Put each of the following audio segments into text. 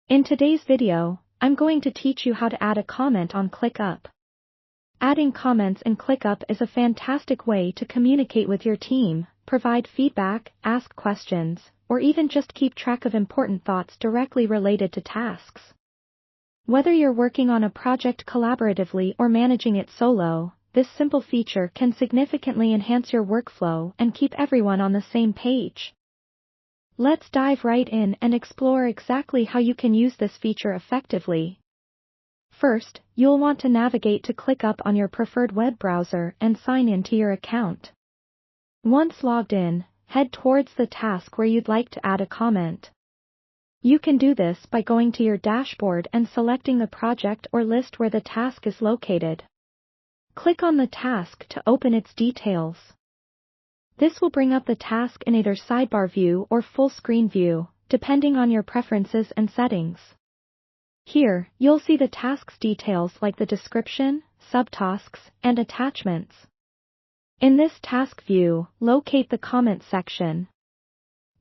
In today's video, I'm going to teach you how to add a comment on Clickup. Adding comments in Clickup is a fantastic way to communicate with your team, provide feedback, ask questions, or even just keep track of important thoughts directly related to tasks. Whether you're working on a project collaboratively or managing it solo, this simple feature can significantly enhance your workflow and keep everyone on the same page. Let's dive right in and explore exactly how you can use this feature effectively. First, you'll want to navigate to Clickup on your preferred web browser and sign in to your account. Once logged in, head towards the task where you'd like to add a comment. You can do this by going to your dashboard and selecting the project or list where the task is located. Click on the task to open its details. This will bring up the task in either sidebar view or full screen view, depending on your preferences and settings. Here, you'll see the task's details like the description, subtasks, and attachments. In this task view, locate the comment section.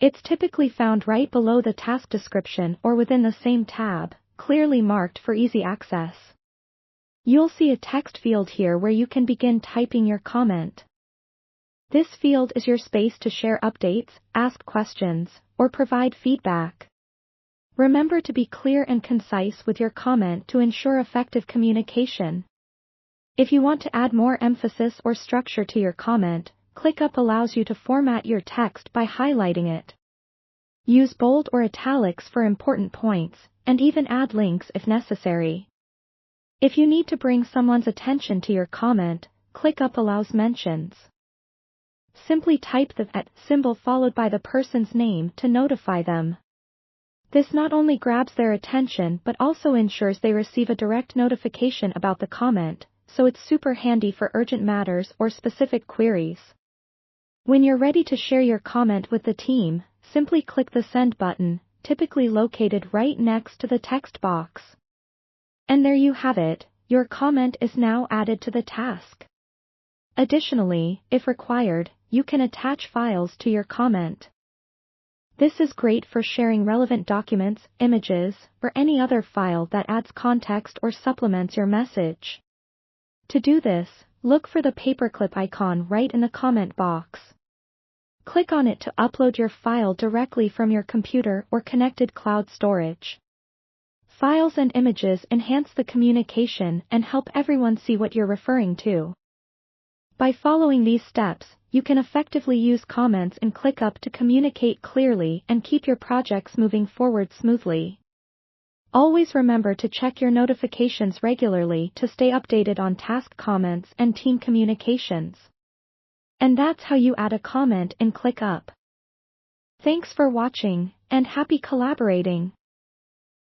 It's typically found right below the task description or within the same tab, clearly marked for easy access. You'll see a text field here where you can begin typing your comment. This field is your space to share updates, ask questions, or provide feedback. Remember to be clear and concise with your comment to ensure effective communication. If you want to add more emphasis or structure to your comment, Clickup allows you to format your text by highlighting it. Use bold or italics for important points, and even add links if necessary. If you need to bring someone's attention to your comment, Clickup allows mentions. Simply type the @ symbol followed by the person's name to notify them. This not only grabs their attention but also ensures they receive a direct notification about the comment, so it's super handy for urgent matters or specific queries. When you're ready to share your comment with the team, simply click the send button, typically located right next to the text box. And there you have it, your comment is now added to the task. Additionally, if required, you can attach files to your comment. This is great for sharing relevant documents, images, or any other file that adds context or supplements your message. To do this, look for the paperclip icon right in the comment box. Click on it to upload your file directly from your computer or connected cloud storage. Files and images enhance the communication and help everyone see what you're referring to. By following these steps, you can effectively use comments in Clickup to communicate clearly and keep your projects moving forward smoothly. Always remember to check your notifications regularly to stay updated on task comments and team communications. And that's how you add a comment in Clickup. Thanks for watching, and happy collaborating!